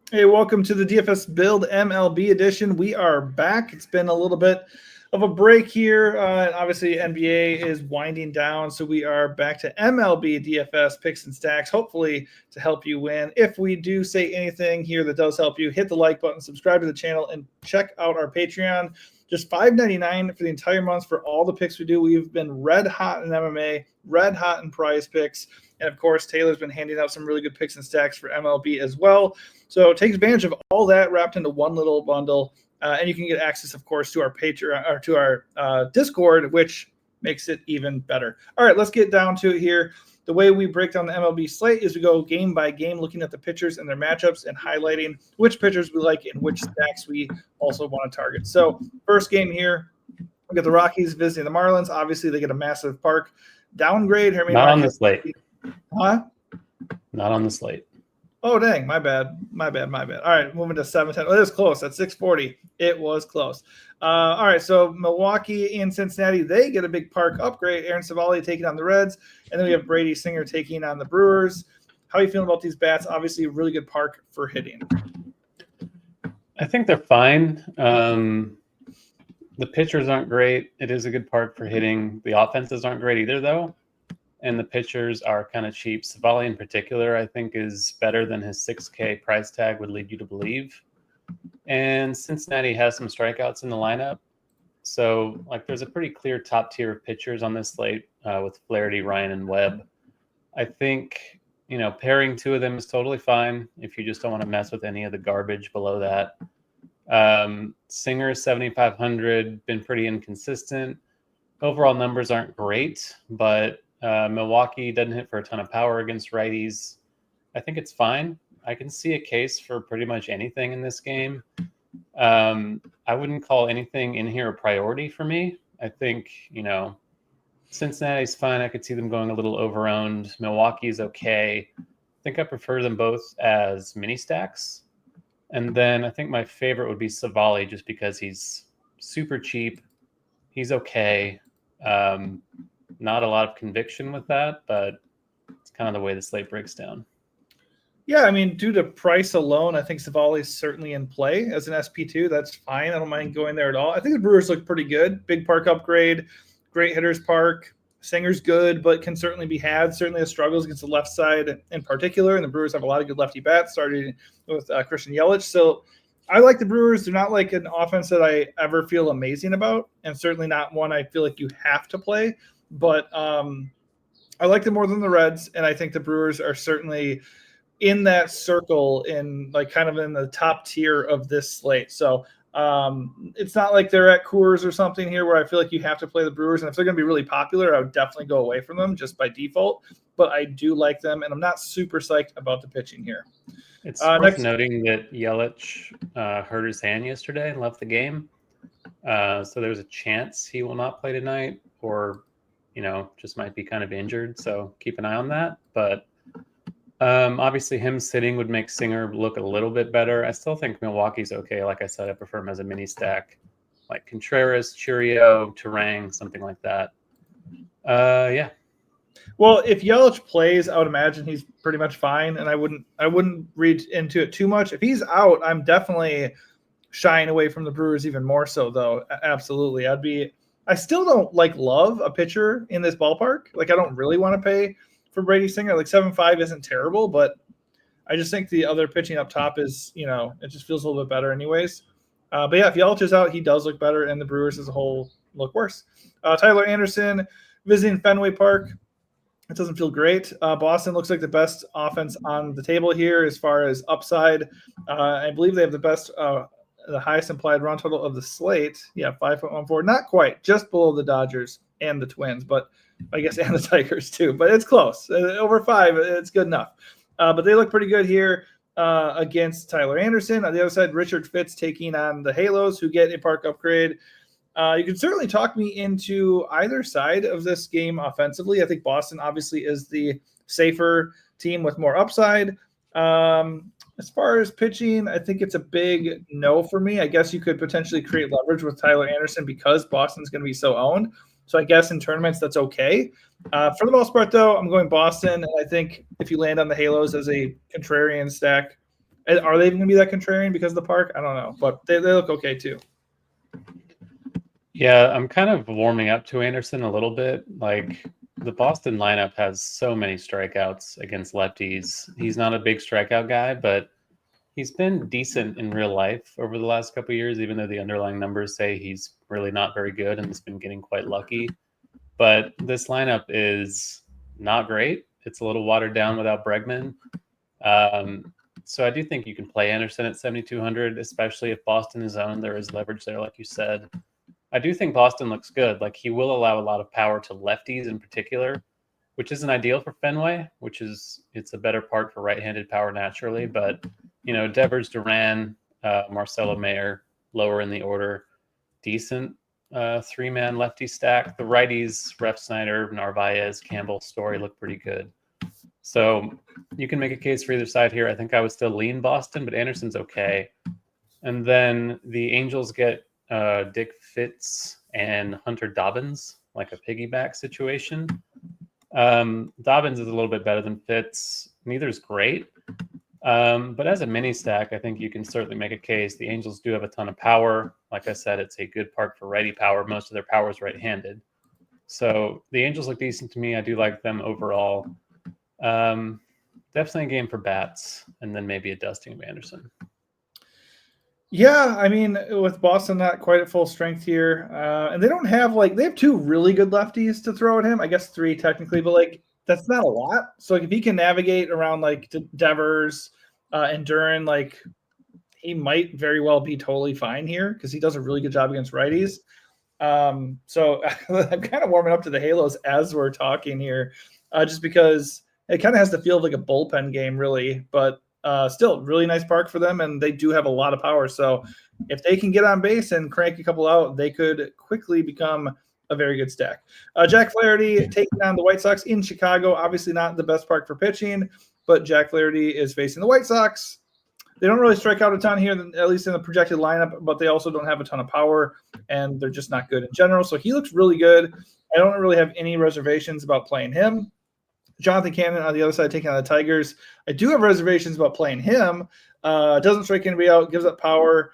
Hey, welcome to the DFS Build MLB edition. We are back. It's been a little bit of a break here. Obviously, NBA is winding down, so we are back to MLB DFS picks and stacks, hopefully to help you win. If we do say anything here that does help you, hit the like button, subscribe to the channel, and check out our Patreon. Just $5.99 for the entire month for all the picks we do. We've been red hot in MMA, red hot in prize picks. And of course, Taylor's been handing out some really good picks and stacks for MLB as well. So take advantage of all that wrapped into one little bundle. And you can get access, of course, to our Patreon or to our Discord, which makes it even better. All right, let's get down to it here. The way we break down the MLB slate is we go game by game, looking at the pitchers and their matchups and highlighting which pitchers we like and which stacks we also want to target. So first game here, we got the Rockies visiting the Marlins. Obviously, they get a massive park downgrade. Not on the slate. Huh? Not on the slate. Oh, dang. My bad. All right, moving to 7:10. It was close. At 6:40, it was close. All right, so Milwaukee and Cincinnati, they get a big park upgrade. Aaron Savali taking on the Reds, and then we have Brady Singer taking on the Brewers. How are you feeling about these bats? Obviously, a really good park for hitting. I think they're fine. The pitchers aren't great. It is a good park for hitting. The offenses aren't great either, though. And the pitchers are kind of cheap. Savali in particular, I think, is better than his $6K price tag would lead you to believe. And Cincinnati has some strikeouts in the lineup. So, there's a pretty clear top tier of pitchers on this slate with Flaherty, Ryan, and Webb. I think, pairing two of them is totally fine if you just don't want to mess with any of the garbage below that. Singer, 7,500, been pretty inconsistent. Overall numbers aren't great, but Milwaukee doesn't hit for a ton of power against righties. I think it's fine. I can see a case for pretty much anything in this game. I wouldn't call anything in here a priority for me. I think, Cincinnati's fine. I could see them going a little over-owned. Milwaukee's okay. I think I prefer them both as mini stacks. And then I think my favorite would be Savali just because he's super cheap. He's okay. Not a lot of conviction with that, but it's kind of the way the slate breaks down. Yeah, I mean, due to price alone, I think Savali is certainly in play as an SP2. That's fine. I don't mind going there at all. I think the Brewers look pretty good. Big park upgrade, great hitters park. Singer's good, but can certainly be had. Certainly has struggles against the left side in particular, and the Brewers have a lot of good lefty bats, starting with Christian Yelich. So I like the Brewers. They're not like an offense that I ever feel amazing about, and certainly not one I feel like you have to play. But I like them more than the Reds, and I think the Brewers are certainly in that circle in kind of in the top tier of this slate. So it's not like they're at Coors or something here where I feel like you have to play the Brewers. And if they're going to be really popular, I would definitely go away from them just by default. But I do like them, and I'm not super psyched about the pitching here. It's worth noting that Yelich hurt his hand yesterday and left the game. So there's a chance he will not play tonight, or just might be kind of injured. So keep an eye on that. But obviously him sitting would make Singer look a little bit better. I still think Milwaukee's okay. Like I said, I prefer him as a mini stack, like Contreras, Churio, Turang, something like that. Yeah. Well, if Yelich plays, I would imagine he's pretty much fine, and I wouldn't read into it too much. If he's out, I'm definitely shying away from the Brewers even more so, though. Absolutely. I still don't love a pitcher in this ballpark. I don't really want to pay for Brady Singer. 7.5 isn't terrible, but I just think the other pitching up top is, it just feels a little bit better anyways. But yeah, if Yelich is out, he does look better, and the Brewers as a whole look worse. Tyler Anderson visiting Fenway Park. It doesn't feel great. Boston looks like the best offense on the table here as far as upside. I believe they have the highest implied run total of the slate. Yeah, 5.14. Not quite, just below the Dodgers and the Twins, but I guess and the Tigers too. But it's close. Over 5, it's good enough. But they look pretty good here against Tyler Anderson. On the other side, Richard Fitz taking on the Halos, who get a park upgrade. You can certainly talk me into either side of this game offensively. I think Boston obviously is the safer team with more upside. As far as pitching, I think it's a big no for me. I guess you could potentially create leverage with Tyler Anderson because Boston's going to be so owned. So I guess in tournaments, that's okay. For the most part, though, I'm going Boston. And I think if you land on the Halos as a contrarian stack, Are they even going to be that contrarian because of the park? I don't know, but they look okay too. Yeah, I'm kind of warming up to Anderson a little bit. Like the Boston lineup has so many strikeouts against lefties. He's not a big strikeout guy, but he's been decent in real life over the last couple of years, even though the underlying numbers say he's really not very good and has been getting quite lucky. But this lineup is not great. It's a little watered down without Bregman. So I do think you can play Anderson at 7,200, especially if Boston is owned. There is leverage there, like you said. I do think Boston looks good. Like he will allow a lot of power to lefties in particular, which isn't ideal for Fenway, it's a better park for right-handed power naturally. But, Devers, Duran, Marcelo Mayer, lower in the order, decent three-man lefty stack. The righties, Ref Snyder, Narvaez, Campbell, Story look pretty good. So you can make a case for either side here. I think I would still lean Boston, but Anderson's okay. And then the Angels get Dick Fitz and Hunter Dobbins, like a piggyback situation. Dobbins is a little bit better than Fitz. Neither's great. But as a mini stack, I think you can certainly make a case. The Angels do have a ton of power. Like I said, it's a good park for righty power. Most of their power is right-handed. So the Angels look decent to me. I do like them overall. Definitely a game for bats, and then maybe a dusting of Anderson. Yeah, I mean, with Boston not quite at full strength here, and they don't have they have two really good lefties to throw at him. I guess three technically, but that's not a lot. So if he can navigate around Devers and Duran, he might very well be totally fine here because he does a really good job against righties. So I'm kind of warming up to the Halos as we're talking here, just because it kind of has the feel of like a bullpen game, really, but still really nice park for them, and they do have a lot of power. So if they can get on base and crank a couple out, they could quickly become a very good stack. Jack Flaherty taking on the White Sox in Chicago. Obviously not the best park for pitching, but Jack Flaherty is facing the White Sox. They don't really strike out a ton here, at least in the projected lineup, but they also don't have a ton of power, and they're just not good in general. So he looks really good. I don't really have any reservations about playing him. Jonathan Cannon on the other side taking on the Tigers. I do have reservations about playing him. Doesn't strike anybody out, gives up power.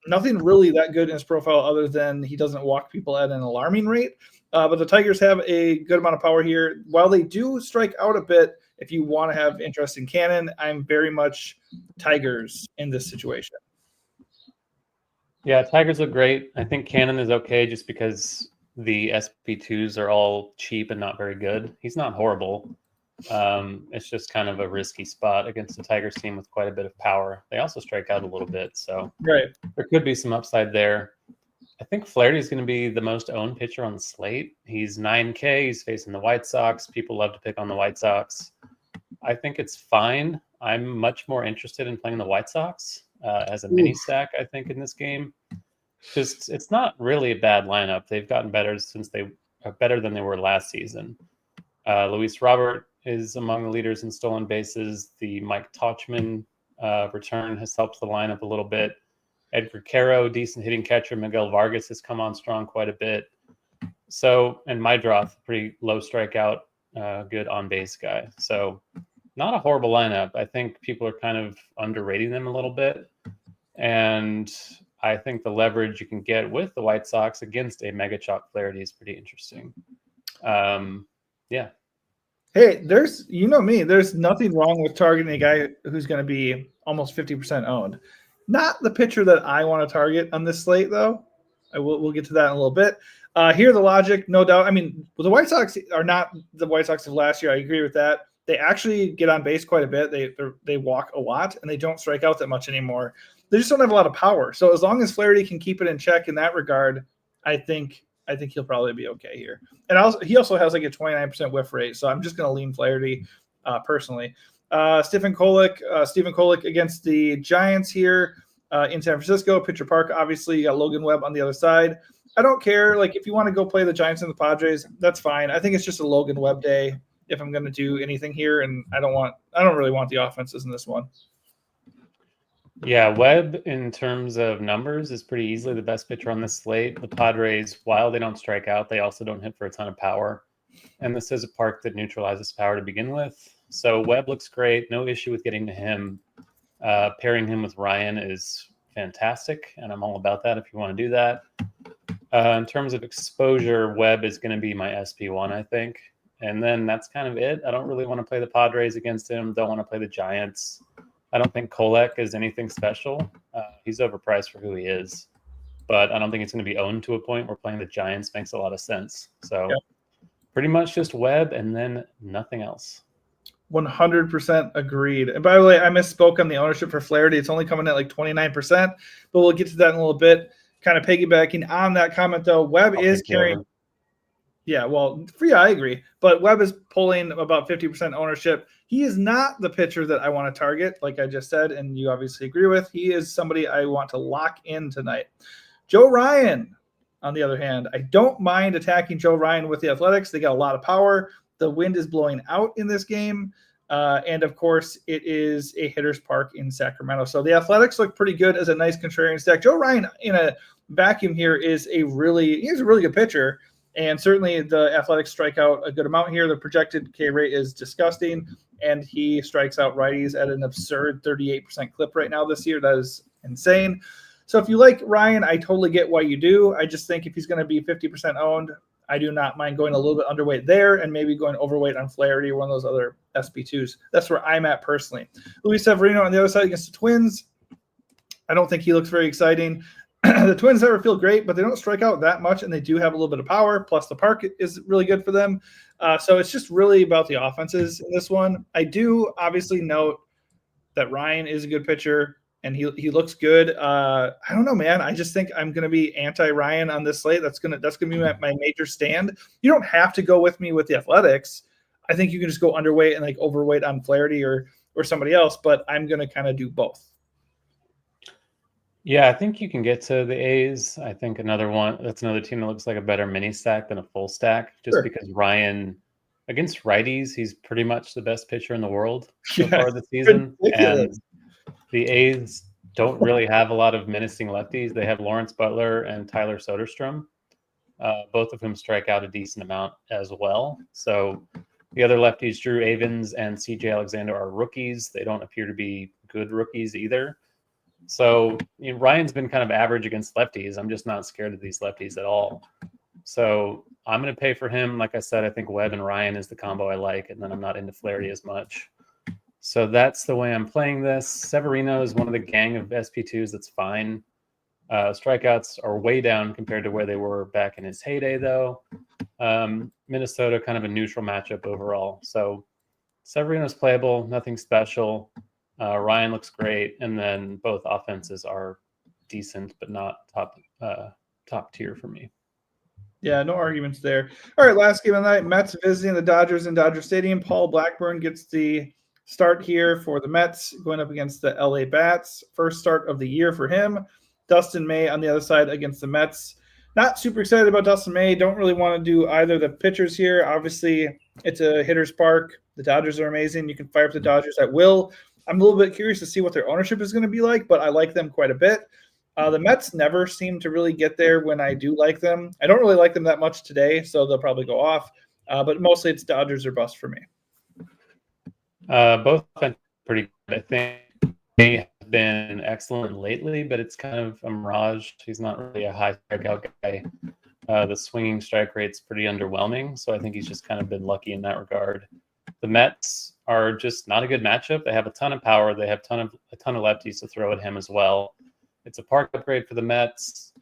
Nothing really that good in his profile other than he doesn't walk people at an alarming rate. But the Tigers have a good amount of power here. While they do strike out a bit, if you want to have interest in Cannon, I'm very much Tigers in this situation. Yeah, Tigers look great. I think Cannon is okay just because the SP2s are all cheap and not very good. He's not horrible. It's just kind of a risky spot against the Tigers team with quite a bit of power. They also strike out a little bit, so right. There could be some upside there. I think Flaherty is going to be the most owned pitcher on the slate. He's 9K. He's facing the White Sox. People love to pick on the White Sox. I think it's fine. I'm much more interested in playing the White Sox as a mini stack, I think, in this game. Just it's not really a bad lineup. They've gotten better since they are better than they were last season. Luis Robert is among the leaders in stolen bases. The Mike Tauchman return has helped the lineup a little bit. Edgar Caro, decent hitting catcher. Miguel Vargas has come on strong quite a bit. So, and Mydroth, pretty low strikeout, good on base guy. So, not a horrible lineup. I think people are kind of underrating them a little bit. And I think the leverage you can get with the White Sox against a mega chalk Flaherty is pretty interesting. Yeah. Hey, there's nothing wrong with targeting a guy who's going to be almost 50% owned. Not the pitcher that I want to target on this slate, though. We'll get to that in a little bit. Here, the logic, no doubt. I mean, the White Sox are not the White Sox of last year. I agree with that. They actually get on base quite a bit. They walk a lot, and they don't strike out that much anymore. They just don't have a lot of power. So as long as Flaherty can keep it in check in that regard, I think he'll probably be okay here. And he also has like a 29% whiff rate, so I'm just going to lean Flaherty personally. Stephen Kolek against the Giants here in San Francisco. Pitcher Park, obviously, you got Logan Webb on the other side. I don't care. Like, if you want to go play the Giants and the Padres, that's fine. I think it's just a Logan Webb day if I'm going to do anything here, and I don't really want the offenses in this one. Yeah, Webb, in terms of numbers, is pretty easily the best pitcher on this slate. The Padres, while they don't strike out, they also don't hit for a ton of power. And this is a park that neutralizes power to begin with. So Webb looks great. No issue with getting to him. Pairing him with Ryan is fantastic, and I'm all about that if you want to do that. In terms of exposure, Webb is going to be my SP1, I think. And then that's kind of it. I don't really want to play the Padres against him. Don't want to play the Giants. I don't think Kolek is anything special. He's overpriced for who he is. But I don't think it's going to be owned to a point where playing the Giants makes a lot of sense. So pretty much just Webb and then nothing else. 100% agreed. And by the way, I misspoke on the ownership for Flaherty. It's only coming at like 29%, but we'll get to that in a little bit. Kind of piggybacking on that comment, though, Webb is carrying. Yeah, well, I agree. But Webb is pulling about 50% ownership. He is not the pitcher that I want to target, like I just said, and you obviously agree with. He is somebody I want to lock in tonight. Joe Ryan, on the other hand, I don't mind attacking Joe Ryan with the Athletics. They got a lot of power. The wind is blowing out in this game. And, of course, it is a hitter's park in Sacramento. So the Athletics look pretty good as a nice contrarian stack. Joe Ryan, in a vacuum here, he's a really good pitcher. And certainly the Athletics strike out a good amount here. The projected K rate is disgusting, and he strikes out righties at an absurd 38% clip right now this year. That is insane. So if you like Ryan, I totally get why you do. I just think if he's going to be 50% owned, I do not mind going a little bit underweight there and maybe going overweight on Flaherty or one of those other SP2s. That's where I'm at personally. Luis Severino on the other side against the Twins. I don't think he looks very exciting. The Twins never feel great, but they don't strike out that much, and they do have a little bit of power. Plus, the park is really good for them. So it's just really about the offenses in this one. I do obviously note that Ryan is a good pitcher, and he looks good. I don't know, man. I just think I'm going to be anti-Ryan on this slate. That's gonna be my major stand. You don't have to go with me with the Athletics. I think you can just go underweight and like overweight on Flaherty or somebody else, but I'm going to kind of do both. Yeah, I think you can get to the A's. I think that's another team that looks like a better mini stack than a full stack, just because Ryan, against righties, he's pretty much the best pitcher in the world so far this season. And the A's don't really have a lot of menacing lefties. They have Lawrence Butler and Tyler Soderstrom, both of whom strike out a decent amount as well. So the other lefties, Drew Avans and CJ Alexander, are rookies. They don't appear to be good rookies either. So Ryan's been kind of average against lefties. I'm just not scared of these lefties at all. So I'm going to pay for him. Like I said, I think Webb and Ryan is the combo I like, and then I'm not into Flaherty as much. So that's the way I'm playing this. Severino is one of the gang of SP2s that's fine. Strikeouts are way down compared to where they were back in his heyday, though. Minnesota, kind of a neutral matchup overall. So Severino's playable, nothing special. Ryan looks great, and then both offenses are decent, but not top tier for me. Yeah, no arguments there. All right, last game of the night, Mets visiting the Dodgers in Dodger Stadium. Paul Blackburn gets the start here for the Mets, going up against the LA Bats. First start of the year for him. Dustin May on the other side against the Mets. Not super excited about Dustin May. Don't really want to do either of the pitchers here. Obviously, it's a hitter's park. The Dodgers are amazing. You can fire up the Dodgers at will. I'm a little bit curious to see what their ownership is going to be like, but I like them quite a bit. The Mets never seem to really get there when I do like them. I don't really like them that much today, so they'll probably go off. But mostly it's Dodgers or bust for me. Both have been pretty good. I think they have been excellent lately, but it's kind of a mirage. He's not really a high strikeout guy. The swinging strike rate's pretty underwhelming, so I think he's just kind of been lucky in that regard. The Mets are just not a good matchup. They have a ton of power. They have a ton of lefties to throw at him as well. It's a park upgrade for the Mets.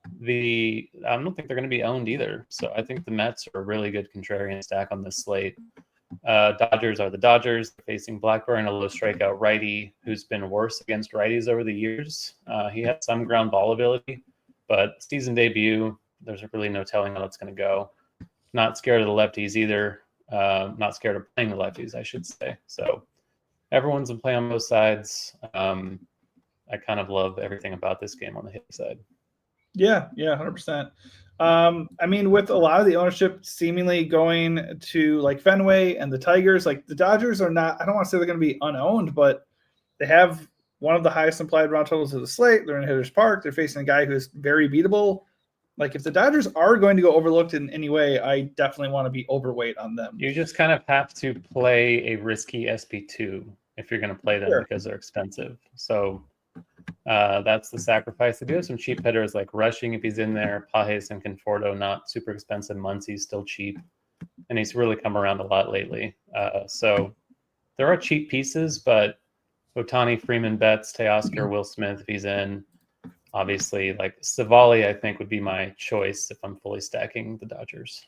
I don't think they're going to be owned either. So I think the Mets are a really good contrarian stack on this slate. Dodgers are the Dodgers. They're facing Blackburn, a low strikeout righty who's been worse against righties over the years. He had some ground ball ability, but season debut, there's really no telling how it's going to go. Not scared of the lefties either. Not scared of playing the lefties, I should say. So everyone's in play on both sides. I kind of love everything about this game on the hit side. Yeah, 100%. I mean, with a lot of the ownership seemingly going to like Fenway and the Tigers, like the Dodgers are not, I don't want to say they're going to be unowned, but they have one of the highest implied round totals of the slate. They're in Hitter's Park. They're facing a guy who's very beatable. Like if the Dodgers are going to go overlooked in any way, I definitely want to be overweight on them. You just kind of have to play a risky SP2. if you're going to play them Sure. because they're expensive. So that's the sacrifice. They do have some cheap hitters like Rushing if he's in there, Pages and Conforto, not super expensive. Muncy's still cheap, and he's really come around a lot lately. So there are cheap pieces, but Ohtani, Freeman, Betts, Teoscar, Will Smith, if he's in. Obviously, like Savali, I think would be my choice if I'm fully stacking the Dodgers.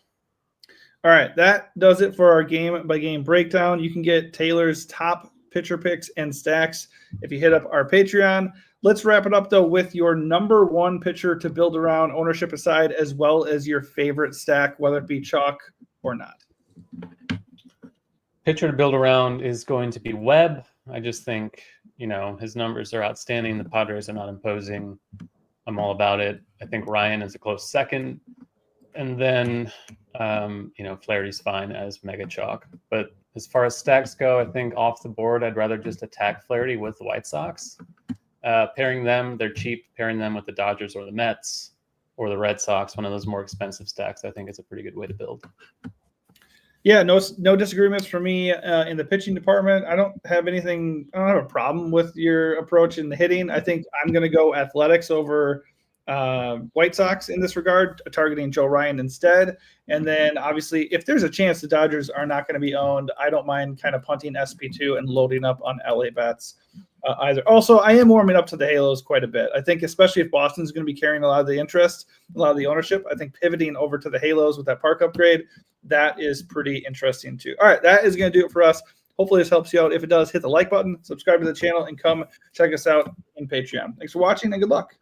All right, that does it for our game-by-game breakdown. You can get Taylor's top pitcher picks and stacks if you hit up our Patreon. Let's wrap it up, though, with your number one pitcher to build around, ownership aside, as well as your favorite stack, whether it be chalk or not. Pitcher to build around is going to be Webb. I just think, his numbers are outstanding. The Padres are not imposing. I'm all about it. I think Ryan is a close second. And then, Flaherty's fine as mega chalk. But as far as stacks go, I think off the board, I'd rather just attack Flaherty with the White Sox. Pairing them, they're cheap. Pairing them with the Dodgers or the Mets or the Red Sox, one of those more expensive stacks, I think is a pretty good way to build. Yeah, no disagreements for me in the pitching department. I don't have a problem with your approach in the hitting. I think I'm going to go Athletics over White Sox in this regard, targeting Joe Ryan instead. And then obviously, if there's a chance the Dodgers are not going to be owned, I don't mind kind of punting SP2 and loading up on LA bets either. Also, I am warming up to the Halos quite a bit. I think especially if Boston's going to be carrying a lot of the interest, a lot of the ownership, I think pivoting over to the Halos with that park upgrade, that is pretty interesting too. All right, that is going to do it for us. Hopefully this helps you out. If it does, hit the like button, subscribe to the channel, and come check us out in Patreon. Thanks for watching, and good luck.